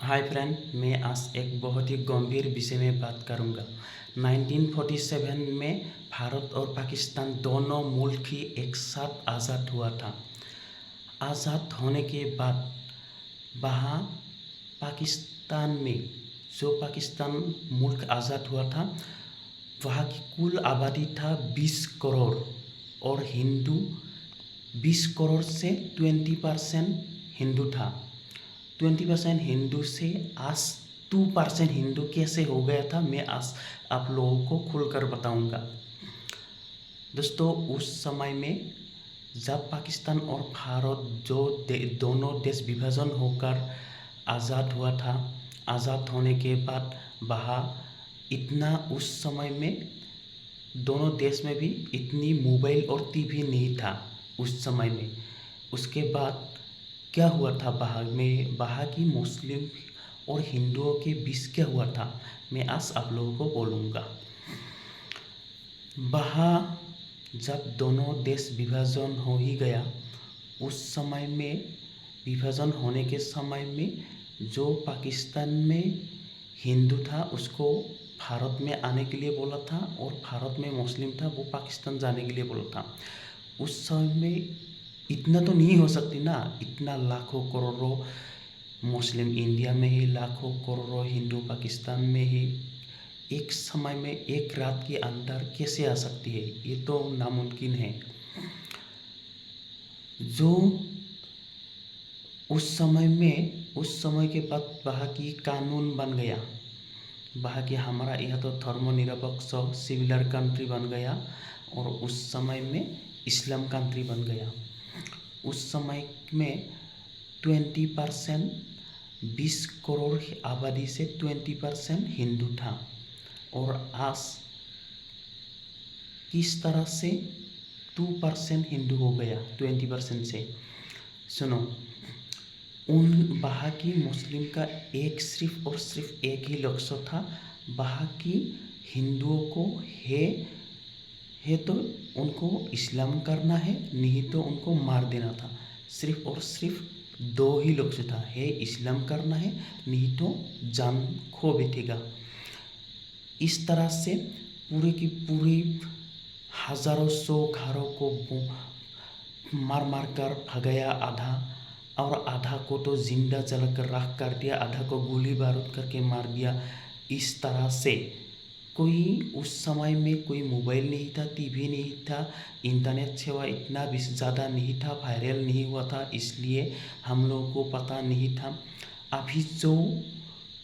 Hi friend, मैं आज एक बहुत ही गंभीर विषय में बात करूंगा। 1947 में भारत और पाकिस्तान दोनों मुल्क ही एक साथ आज़ाद हुआ था। आज़ाद होने के बाद वहाँ पाकिस्तान में जो पाकिस्तान मुल्क आज़ाद हुआ था, वहाँ की कुल आबादी था 20 करोड़ और हिंदू 20 करोड़ से 20% हिंदू था। 20% हिंदू से आज 2% हिंदू कैसे हो गया था, मैं आज आप लोगों को खुलकर बताऊंगा। दोस्तों, उस समय में जब पाकिस्तान और भारत दोनों देश विभाजन होकर आज़ाद हुआ था, आज़ाद होने के बाद वहाँ इतना उस समय में दोनों देश में भी इतनी मोबाइल और टीवी नहीं था उस समय में। उसके बाद क्या हुआ था वहाँ की मुस्लिम और हिंदुओं के बीच क्या हुआ था, मैं आज आप लोगों को बोलूँगा। वहाँ जब दोनों देश विभाजन हो ही गया, उस समय में विभाजन होने के समय में जो पाकिस्तान में हिंदू था उसको भारत में आने के लिए बोला था और भारत में मुस्लिम था वो पाकिस्तान जाने के लिए बोला था। उस समय में इतना तो नहीं हो सकती ना, इतना लाखों करोड़ों मुस्लिम इंडिया में ही, लाखों करोड़ों हिंदू पाकिस्तान में ही एक समय में एक रात के अंदर कैसे आ सकती है, ये तो नामुमकिन है। जो उस समय के बाद वहाँ की कानून बन गया, वहाँ की हमारा यह तो धर्मनिरपेक्ष सिविलर कंट्री बन गया और उस समय में इस्लाम कंट्री बन गया। उस समय में 20% 20 करोड़ आबादी से 20% हिंदू था और आज किस तरह से 2% हिंदू हो गया 20% से। सुनो, उन वहाँ की मुस्लिम का सिर्फ और सिर्फ एक ही लक्ष्य था, वहाँ की हिंदुओं को है तो उनको इस्लाम करना है, नहीं तो उनको मार देना था। सिर्फ और सिर्फ दो ही लक्ष्य था, है इस्लाम करना है, नहीं तो जान खो बैठेगा। इस तरह से पूरी की पूरी हजारों सौ घरों को मार मार कर भगाया आधा, और आधा को तो जिंदा जलाकर राख कर दिया, आधा को गोली बारूद करके मार दिया। इस तरह से कोई उस समय में कोई मोबाइल नहीं था, टीवी नहीं था, इंटरनेट सेवा इतना भी ज़्यादा नहीं था, वायरल नहीं हुआ था, इसलिए हम लोगों को पता नहीं था। अभी जो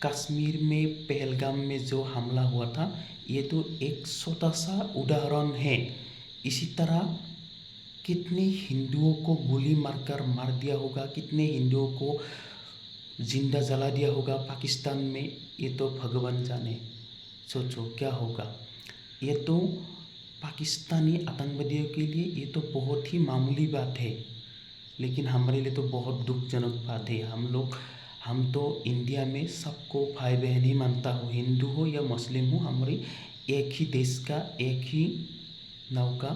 कश्मीर में पहलगाम में जो हमला हुआ था, ये तो एक छोटा सा उदाहरण है। इसी तरह कितने हिंदुओं को गोली मारकर मार दिया होगा, कितने हिंदुओं को जिंदा जला दिया होगा पाकिस्तान में, ये तो भगवान जाने। सोचो क्या होगा। ये तो पाकिस्तानी आतंकवादियों के लिए ये तो बहुत ही मामूली बात है, लेकिन हमारे लिए तो बहुत दुखजनक बात है। हम तो इंडिया में सबको भाई बहन ही मानता हो, हिंदू हो या मुस्लिम हो, हमारी एक ही देश का, एक ही नाव का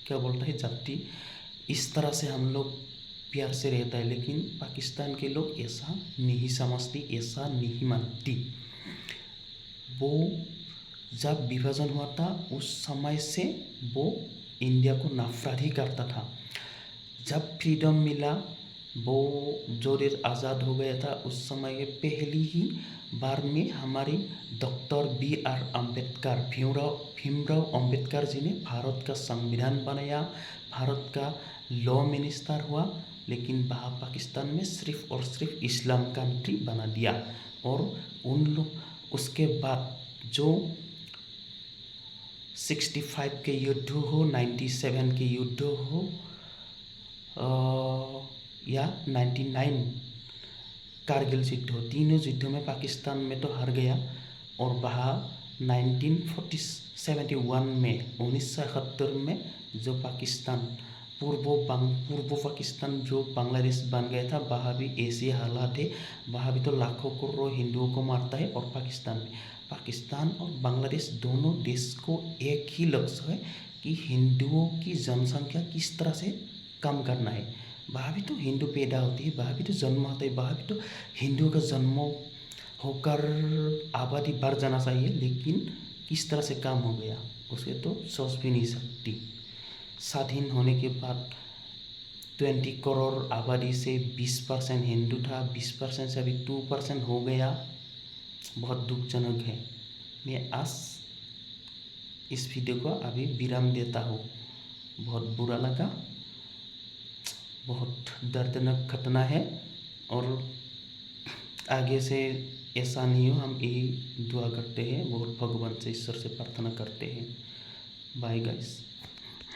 क्या बोलता है जाति, इस तरह से हम लोग प्यार से रहता है। लेकिन पाकिस्तान के लोग ऐसा नहीं समझती, ऐसा नहीं मानती। वो जब विभाजन हुआ था उस समय से वो इंडिया को नफरत ही करता था। जब फ्रीडम मिला, वो जो देश आज़ाद हो गया था, उस समय के पहली ही बार में हमारी डॉक्टर भीमराव अंबेडकर जी ने भारत का संविधान बनाया, भारत का लॉ मिनिस्टर हुआ। लेकिन वहाँ पाकिस्तान में सिर्फ और सिर्फ इस्लाम कंट्री बना दिया। और उन लोग उसके बाद जो 65 के युद्ध हो, 97 के युद्ध हो, या 99 कारगिल युद्ध हो, तीनों युद्धों में पाकिस्तान में तो हार गया। और वहाँ 1971 में 1971 में जो पाकिस्तान पूर्व पाकिस्तान जो बांग्लादेश बन गया था, वहाँ भी ऐसे हालात है। वहाँ भी तो लाखों करोड़ों हिंदुओं को मारता है। और पाकिस्तान और बांग्लादेश दोनों देश को एक ही लक्ष्य है कि हिंदुओं की जनसंख्या किस तरह से कम करना है। वहाँ भी तो हिंदू पैदा होती है, वहाँ भी तो जन्म होता है, वहाँ भी तो हिंदुओं का जन्म होकर आबादी बढ़ जाना चाहिए, लेकिन किस तरह से काम हो गया उसे तो सोच भी नहीं सकती। स्वाधीन होने के बाद 20 करोड़ आबादी से 20% हिंदू था, 20% से अभी 2% हो गया। बहुत दुखजनक है। मैं आज इस वीडियो को अभी विराम देता हूँ। बहुत बुरा लगा, बहुत दर्दनाक घटना है, और आगे से ऐसा नहीं हो, हम यही दुआ करते हैं, बहुत भगवान से, ईश्वर से प्रार्थना करते हैं। Bye guys.